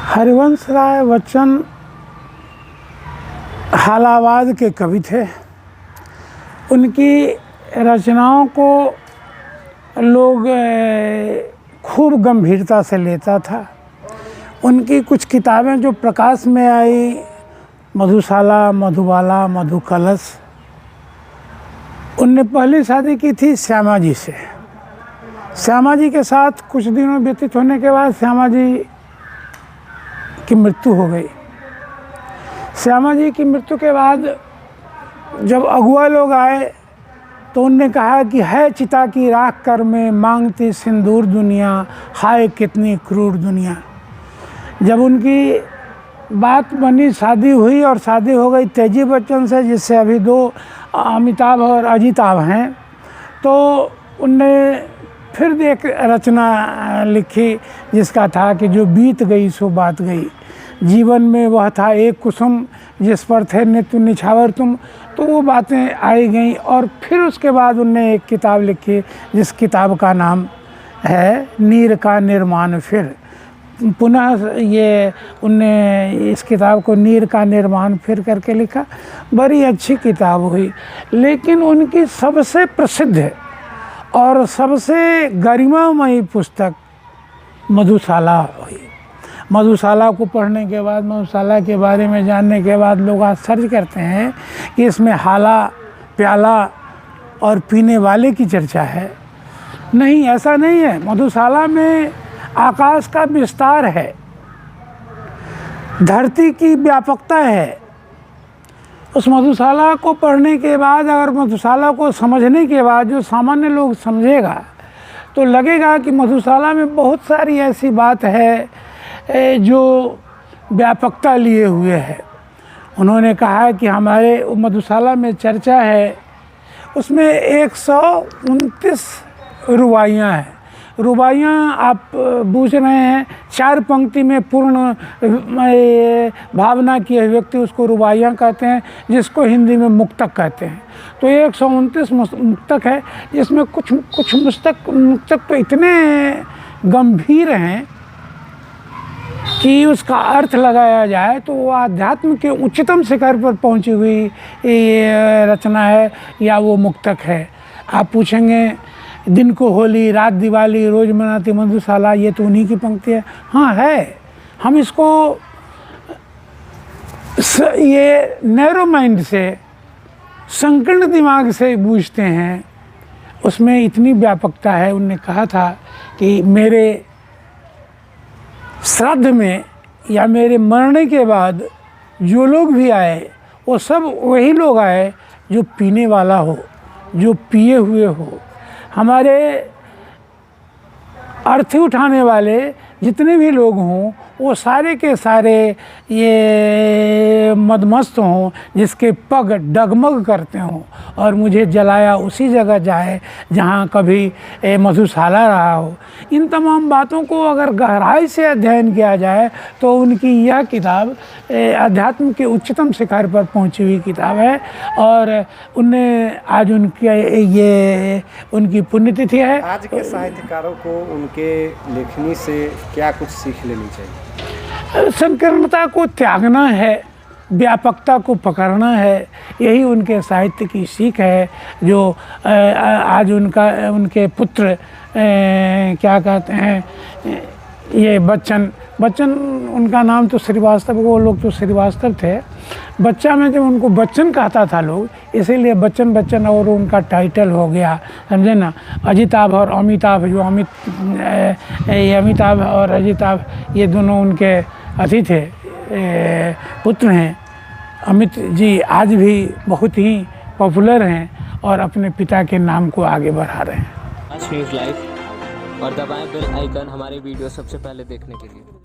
हरिवंश राय बच्चन हालावाद के कवि थे। उनकी रचनाओं को लोग खूब गंभीरता से लेता था। उनकी कुछ किताबें जो प्रकाश में आई, मधुशाला, मधुबाला, मधुकलश। उनने पहली शादी की थी श्यामा जी से। श्यामा जी के साथ कुछ दिनों व्यतीत होने के बाद श्यामा जी की मृत्यु हो गई। श्यामा जी की मृत्यु के बाद जब अगुआ लोग आए तो उनने कहा कि है चिता की राख कर में मांगती सिंदूर दुनिया, हाय कितनी क्रूर दुनिया। जब उनकी बात बनी, शादी हुई और शादी हो गई तेजी बच्चन से, जिससे अभी 2 अमिताभ और अजिताभ हैं, तो उनने फिर एक रचना लिखी जिसका था कि जो बीत गई सो बात गई, जीवन में वह था एक कुसुम जिस पर थे नित्य निछावर तुम। तो वो बातें आई गई और फिर उसके बाद उनने एक किताब लिखी जिस किताब का नाम है नीर का निर्माण। फिर पुनः ये उनने इस किताब को नीर का निर्माण फिर करके लिखा। बड़ी अच्छी किताब हुई, लेकिन उनकी सबसे प्रसिद्ध और सबसे गरिमामयी पुस्तक मधुशाला हुई। मधुशाला को पढ़ने के बाद, मधुशाला के बारे में जानने के बाद लोग आश्चर्य करते हैं कि इसमें हाला, प्याला और पीने वाले की चर्चा है। नहीं, ऐसा नहीं है। मधुशाला में आकाश का विस्तार है, धरती की व्यापकता है। उस मधुशाला को पढ़ने के बाद, अगर मधुशाला को समझने के बाद जो सामान्य लोग समझेगा तो लगेगा कि मधुशाला में बहुत सारी ऐसी बात है जो व्यापकता लिए हुए है। उन्होंने कहा कि हमारे मधुशाला में चर्चा है, उसमें 129 रुबाइयाँ हैं। रुबाइयाँ आप बूझ रहे हैं, 4 पंक्ति में पूर्ण भावना की अभिव्यक्ति, उसको रुबाइयाँ कहते हैं, जिसको हिंदी में मुक्तक कहते हैं। तो 129 मुक्तक है, जिसमें कुछ मुक्तक तो इतने गंभीर हैं कि उसका अर्थ लगाया जाए तो वो आध्यात्म के उच्चतम शिखर पर पहुंची हुई रचना है या वो मुक्तक है। आप पूछेंगे दिन को होली, रात दिवाली, रोज़ मनाती मधुशाला, ये तो उन्हीं की पंक्ति है। हाँ है। हम इसको ये नैरो माइंड से, संकीर्ण दिमाग से बूझते हैं। उसमें इतनी व्यापकता है। उनने कहा था कि मेरे श्राद्ध में या मेरे मरने के बाद जो लोग भी आए वो सब वही लोग आए जो पीने वाला हो, जो पिए हुए हो। हमारे अर्थी उठाने वाले जितने भी लोग हों वो सारे के सारे ये मदमस्त हों, जिसके पग डगमग करते हों, और मुझे जलाया उसी जगह जाए जहाँ कभी मधुशाला रहा हो। इन तमाम बातों को अगर गहराई से अध्ययन किया जाए तो उनकी यह किताब अध्यात्म के उच्चतम शिखर पर पहुंची हुई किताब है। और उनने आज उनकी पुण्यतिथि है। आज के साहित्यकारों को उनके लेखनी से क्या कुछ सीख लेनी चाहिए? संकीर्णता को त्यागना है, व्यापकता को पकड़ना है। यही उनके साहित्य की सीख है, जो आज उनके पुत्र क्या कहते हैं, ये बच्चन उनका नाम तो श्रीवास्तव, वो लोग तो श्रीवास्तव थे। बच्चा में जब उनको बच्चन कहता था लोग, इसीलिए बच्चन और उनका टाइटल हो गया, समझे ना। अजिताभ और अमिताभ, जो अमिताभ और अजिताभ ये दोनों उनके अति थे, पुत्र हैं। अमित जी आज भी बहुत ही पॉपुलर हैं और अपने पिता के नाम को आगे बढ़ा रहे हैं। न्यूज़ लाइव और दबाएं बेल आइकन हमारे वीडियो सबसे पहले देखने के लिए।